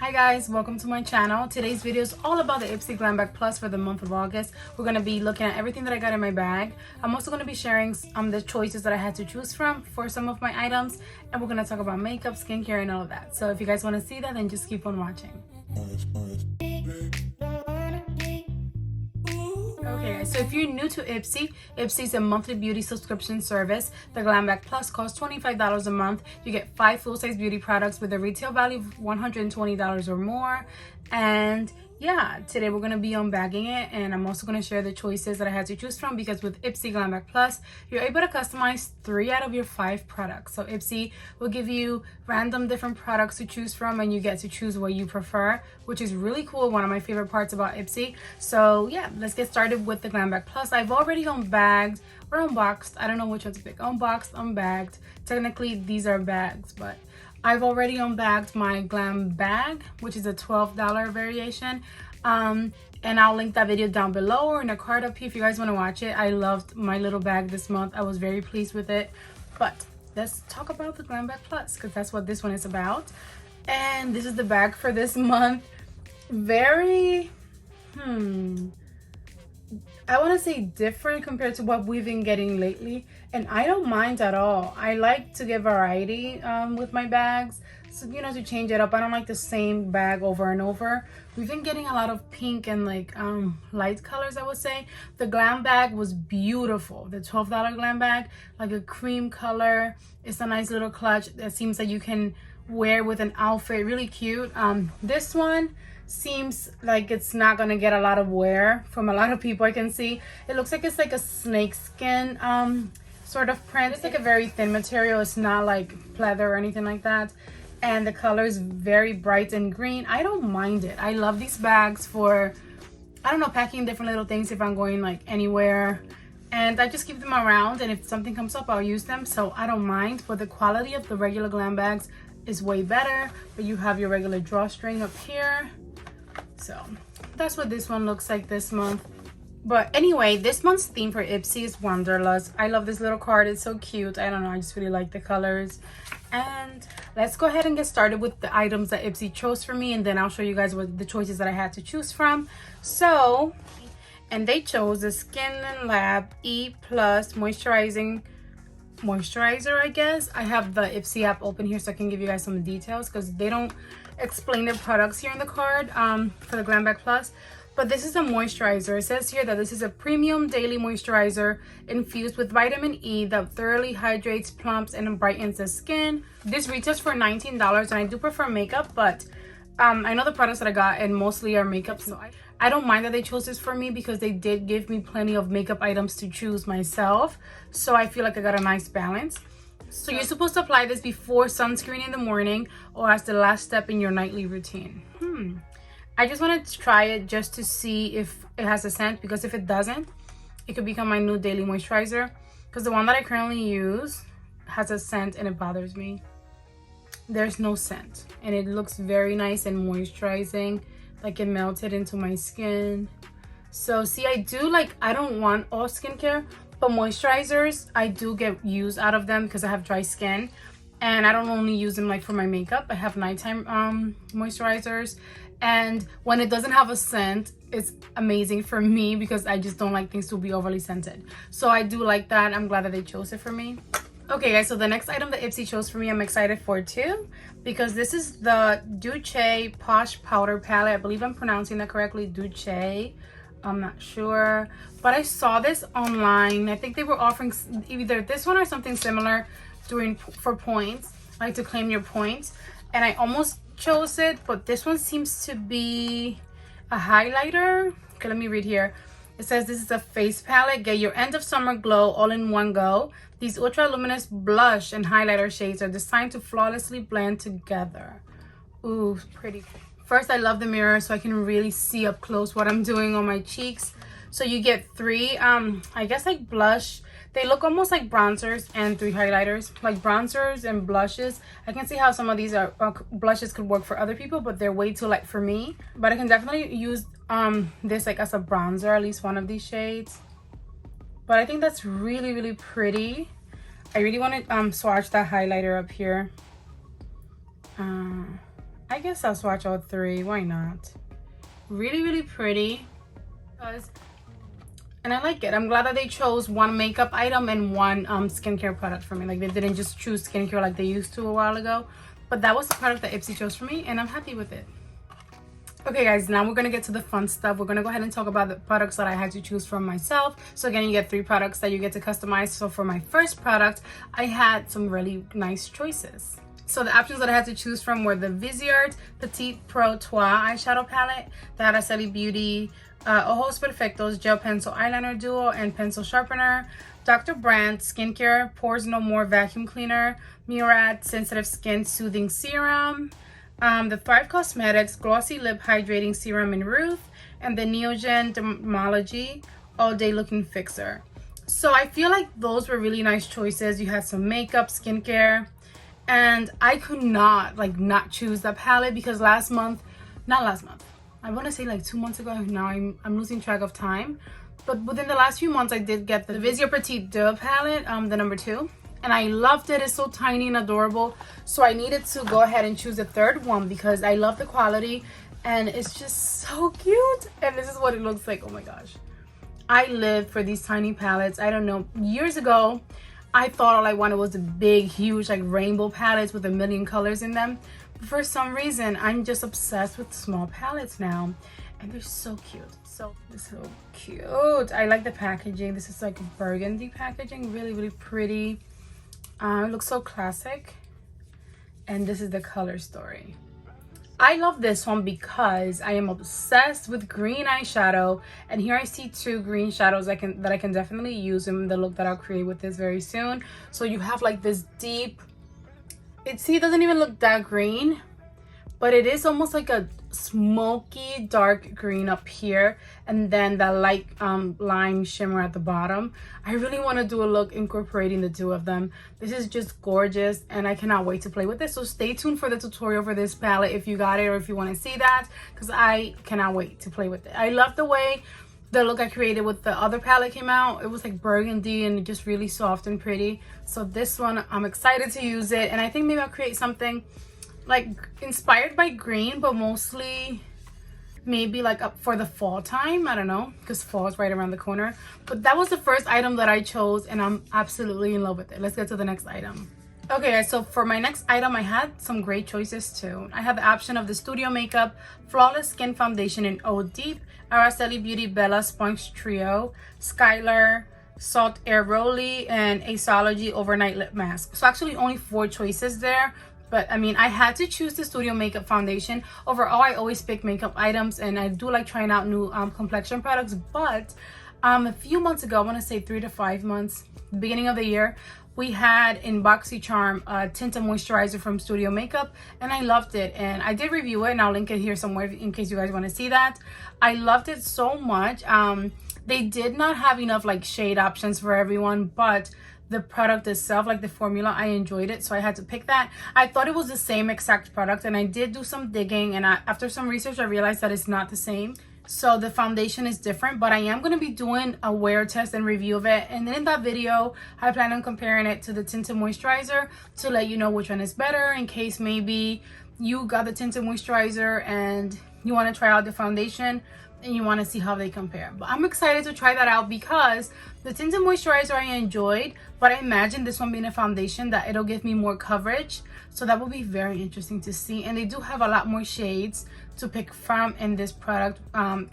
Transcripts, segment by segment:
Hi guys, welcome to my channel. Today's video is all about the Ipsy Glam Bag Plus for the month of August. We're going to be looking at everything that I got in my bag. I'm also going to be sharing the choices that I had to choose from for some of my items, and we're going to talk about makeup, skincare, and all of that. So if you guys want to see that, then just keep on watching. Okay, so if you're new to Ipsy, Ipsy is a monthly beauty subscription service. The Glam Bag Plus costs $25 a month. You get 5 full-size beauty products with a retail value of $120 or more. And yeah, today we're going to be unbagging it, and I'm also going to share the choices that I had to choose from, because with Ipsy Glam Bag Plus, you're able to customize 3 out of your 5 products. So Ipsy will give you random different products to choose from, and you get to choose what you prefer, which is really cool. One of my favorite parts about Ipsy. So yeah, let's get started with the Glam Bag Plus. I've already unbagged or unboxed. I don't know which one to pick. Unboxed, unbagged. Technically, these are bags, but I've already unbagged my Glam Bag, which is a $12 variation. And I'll link that video down below or in a card up here if you guys want to watch it. I loved my little bag this month. I was very pleased with it. But let's talk about the Glam Bag Plus, because that's what this one is about. And this is the bag for this month. Very, I want to say different compared to what we've been getting lately, and I don't mind at all. I like to get variety with my bags, so you know, to change it up. I don't like the same bag over and over. We've been getting a lot of pink and like light colors, I would say. The Glam Bag was beautiful. The $12 Glam Bag, like a cream color. It's a nice little clutch that seems like you can wear with an outfit. Really cute. This one seems like it's not gonna get a lot of wear from a lot of people. I can see it looks like it's like a snake skin sort of print. It's like a very thin material. It's not like pleather or anything like that, and the color is very bright and green. I don't mind it. I love these bags for, I don't know, packing different little things if I'm going like anywhere, and I just keep them around, and if something comes up I'll use them, so I don't mind. But the quality of the regular Glam bags is way better. But you have your regular drawstring up here. So that's what this one looks like this month. But anyway, this month's theme for Ipsy is Wanderlust. I love this little card. It's so cute. I don't know, I just really like the colors. And let's go ahead and get started with the items that Ipsy chose for me, and then I'll show you guys what the choices that I had to choose from. So, and they chose the Skin Lab E Plus moisturizer, I guess. I have the Ipsy app open here so I can give you guys some details, because they don't explain the products here in the card for the Glam Bag Plus. But this is a moisturizer. It says here that this is a premium daily moisturizer infused with vitamin E that thoroughly hydrates, plumps, and brightens the skin. This retails for $19, and I do prefer makeup, but I know the products that I got and mostly are makeup, so I don't mind that they chose this for me, because they did give me plenty of makeup items to choose myself. So I feel like I got a nice balance. So you're supposed to apply this before sunscreen in the morning, or as the last step in your nightly routine. I just wanted to try it just to see if it has a scent, because if it doesn't, it could become my new daily moisturizer, because the one that I currently use has a scent and it bothers me. There's no scent, and it looks very nice and moisturizing, like it melted into my skin. So see, I don't want all skincare, but moisturizers, I do get use out of them because I have dry skin, and I don't only use them like for my makeup. I have nighttime moisturizers, and when it doesn't have a scent, it's amazing for me, because I just don't like things to be overly scented. So I do like that. I'm glad that they chose it for me. Okay guys, so the next item that Ipsy chose for me, I'm excited for too, because this is the Duce Posh Powder Palette. I believe I'm pronouncing that correctly, Duce. I'm not sure, but I saw this online. I think they were offering either this one or something similar for points, like to claim your points, and I almost chose it. But this one seems to be a highlighter. Okay, let me read here. It says this is a face palette. Get your end of summer glow all in one go. These ultra luminous blush and highlighter shades are designed to flawlessly blend together. Ooh, pretty. First, I love the mirror so I can really see up close what I'm doing on my cheeks. So you get 3, I guess like blush. They look almost like bronzers, and 3 highlighters, like bronzers and blushes. I can see how some of these are blushes could work for other people, but they're way too light for me. But I can definitely use this like as a bronzer, at least one of these shades. But I think that's really, really pretty. I really want to swatch that highlighter up here. I guess I'll swatch all three. Why not? Really, really pretty. And I like it. I'm glad that they chose one makeup item and one skincare product for me. Like, they didn't just choose skincare like they used to a while ago. But that was the product that Ipsy chose for me, and I'm happy with it. Okay guys, now we're gonna get to the fun stuff. We're gonna go ahead and talk about the products that I had to choose from myself. So again, you get 3 products that you get to customize. So for my first product, I had some really nice choices. So the options that I had to choose from were the Viseart Petite Pro Trois eyeshadow palette, the Araceli Beauty Ojos Perfectos Gel Pencil Eyeliner Duo and Pencil Sharpener, Dr. Brandt Skincare Pores No More Vacuum Cleaner, Murad Sensitive Skin Soothing Serum, the Thrive Cosmetics Glossy Lip Hydrating Serum in Ruth, and the Neogen Dermalogy All Day Looking Fixer. So I feel like those were really nice choices. You had some makeup, skincare, and I could not choose the palette because I want to say like 2 months ago. Now I'm losing track of time. But within the last few months, I did get the Viseart Petite Deux palette, the number 2. And I loved it. It's so tiny and adorable. So I needed to go ahead and choose a third one because I love the quality. And it's just so cute. And this is what it looks like. Oh my gosh. I live for these tiny palettes. I don't know. Years ago, I thought all I wanted was the big, huge, like rainbow palettes with a million colors in them. For some reason, I'm just obsessed with small palettes now, and they're so cute. So cute. I like the packaging. This is like burgundy packaging, really, really pretty. It looks so classic, and this is the color story. I love this one because I am obsessed with green eyeshadow, and here I see 2 green shadows that I can definitely use in the look that I'll create with this very soon. So you have like this deep, it doesn't even look that green, but it is almost like a smoky dark green up here, and then that light lime shimmer at the bottom. I really want to do a look incorporating the 2 of them. This is just gorgeous, and I cannot wait to play with this. So stay tuned for the tutorial for this palette if you got it or if you want to see that, because I cannot wait to play with it. I love the way the look I created with the other palette came out. It was like burgundy and just really soft and pretty. So this one, I'm excited to use it, and I think maybe I'll create something like inspired by green, but mostly maybe like up for the fall time. I don't know, because fall is right around the corner. But that was the first item that I chose, and I'm absolutely in love with it. Let's get to the next item. Okay, so for my next item, I had some great choices too. I had the option of the Studio Makeup Flawless Skin Foundation in Eau Deep, Araceli Beauty Bella Sponge Trio, Skylar Salt Air Rolly, and Aceology Overnight Lip Mask. So actually only 4 choices there. But I mean, I had to choose the Studio Makeup Foundation. Overall, I always pick makeup items, and I do like trying out new complexion products. But a few months ago, I want to say 3 to 5 months, beginning of the year, we had in BoxyCharm a tinted moisturizer from Studio Makeup, and I loved it. And I did review it, and I'll link it here somewhere in case you guys want to see that. I loved it so much. They did not have enough like shade options for everyone, but the product itself, like the formula, I enjoyed it, so I had to pick that. I thought it was the same exact product, and I did do some digging, and after some research I realized that it's not the same. So the foundation is different, but I am going to be doing a wear test and review of it, and then in that video I plan on comparing it to the tinted moisturizer to let you know which one is better, in case maybe you got the tinted moisturizer and you want to try out the foundation and you want to see how they compare. But I'm excited to try that out because the tinted moisturizer I enjoyed, but I imagine this one being a foundation that it'll give me more coverage, so that will be very interesting to see. And they do have a lot more shades to pick from in this product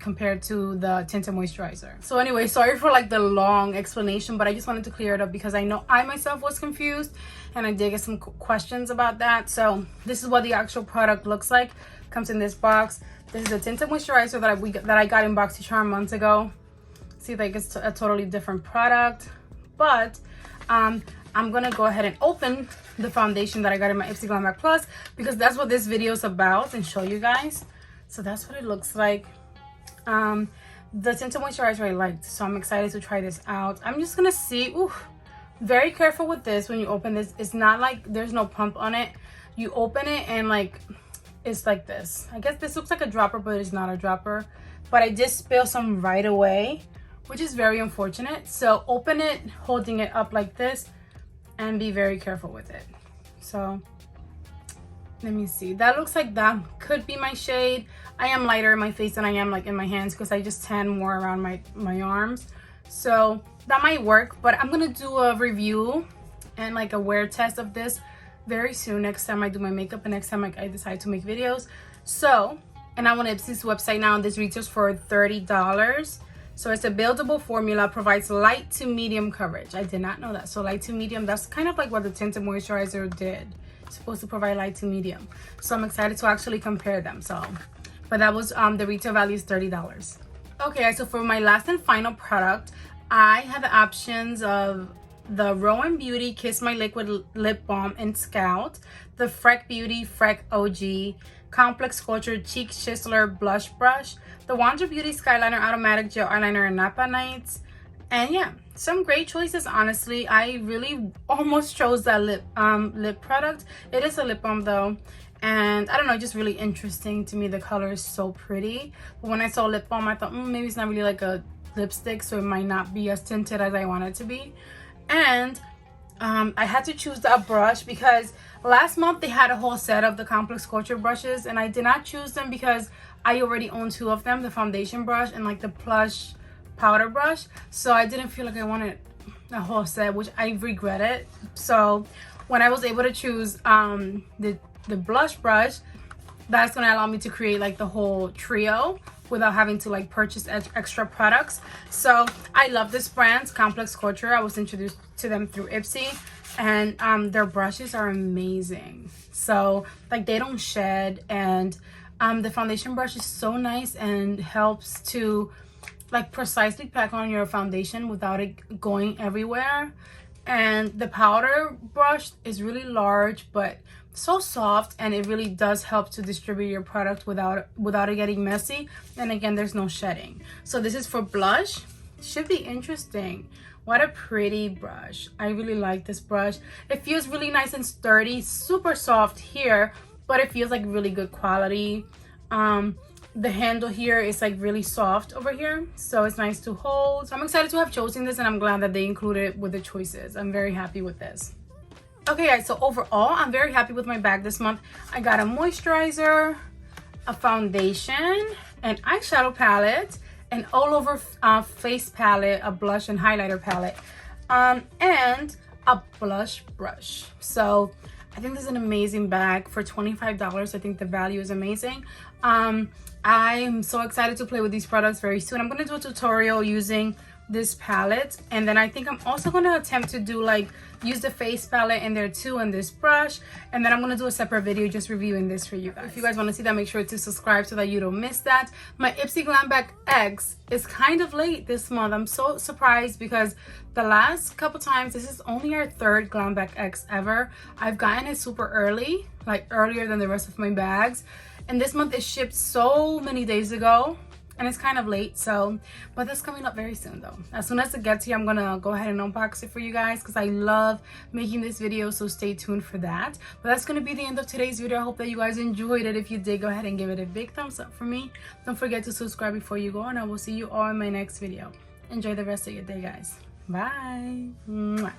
compared to the tinted moisturizer. So anyway, sorry for like the long explanation, but I just wanted to clear it up because I know I myself was confused, and I did get some questions about that. So this is what the actual product looks like. Comes in this box. This is a tinted moisturizer that I got in BoxyCharm months ago. See, like it's a totally different product, but I'm gonna go ahead and open the foundation that I got in my Ipsy Glam Bag Plus, because that's what this video is about, and show you guys. So that's what it looks like. The tinted moisturizer I liked, so I'm excited to try this out. I'm just gonna see. Ooh, very careful with this when you open this. It's not like there's no pump on it. You open it and like it's like this. I guess this looks like a dropper, but it's not a dropper. But I did spill some right away, which is very unfortunate. So open it holding it up like this and be very careful with it. So let me see, that looks like that could be my shade. I am lighter in my face than I am like in my hands because I just tan more around my arms, so that might work. But I'm gonna do a review and like a wear test of this very soon, next time I do my makeup and next time I decide to make videos. So, and I'm on Ipsy's website now, and this retails for $30. So it's a buildable formula, provides light to medium coverage. I did not know that. So light to medium, that's kind of like what the tinted moisturizer did. It's supposed to provide light to medium. So I'm excited to actually compare them. So, but that was the retail value is $30. Okay, so for my last and final product, I have the options of the Rowan Beauty Kiss My Liquid Lip Balm in Scout, the Freck Beauty Freck OG Complex Sculpture Cheek Chiseler Blush Brush, the Wander Beauty Skyliner Automatic Gel Eyeliner and Napa Nights. And yeah, some great choices, honestly. I really almost chose that lip product. It is a lip balm though, and I don't know, just really interesting to me. The color is so pretty, but when I saw lip balm I thought maybe it's not really like a lipstick, so it might not be as tinted as I want it to be. And I had to choose that brush because last month they had a whole set of the Complex Sculpture brushes, and I did not choose them because I already own two of them, the foundation brush and like the plush powder brush. So I didn't feel like I wanted a whole set, which I regretted. So when I was able to choose the blush brush, that's gonna allow me to create like the whole trio without having to like purchase extra products. So I love this brand, Complex Sculpture. I was introduced to them through Ipsy, and their brushes are amazing. So like they don't shed, and the foundation brush is so nice and helps to like precisely pack on your foundation without it going everywhere. And the powder brush is really large but so soft, and it really does help to distribute your product without it getting messy. And again, there's no shedding. So this is for blush. Should be interesting. What a pretty brush. I really like this brush. It feels really nice and sturdy, super soft here, but it feels like really good quality. The handle here is like really soft over here, so it's nice to hold. So I'm excited to have chosen this, and I'm glad that they included it with the choices. I'm very happy with this. Okay guys, so overall I'm very happy with my bag this month. I got a moisturizer, a foundation, an eyeshadow palette, an all over face palette, a blush and highlighter palette, and a blush brush. So I think this is an amazing bag for $25. I think the value is amazing. I'm so excited to play with these products very soon. I'm going to do a tutorial using this palette, and then I think I'm also going to attempt to do like use the face palette in there too, and this brush, and then I'm going to do a separate video just reviewing this for you guys. If you guys want to see that, make sure to subscribe so that you don't miss that. My Ipsy Glam Bag X is kind of late this month. I'm so surprised because the last couple times, this is only our third Glam Bag X ever. I've gotten it super early, like earlier than the rest of my bags, and this month it shipped so many days ago, and it's kind of late. So but that's coming up very soon though. As soon as it gets here, I'm gonna go ahead and unbox it for you guys because I love making this video, so stay tuned for that. But that's gonna be the end of today's video. I hope that you guys enjoyed it. If you did, go ahead and give it a big thumbs up for me. Don't forget to subscribe before you go, and I will see you all in my next video. Enjoy the rest of your day, guys. Bye. Mwah.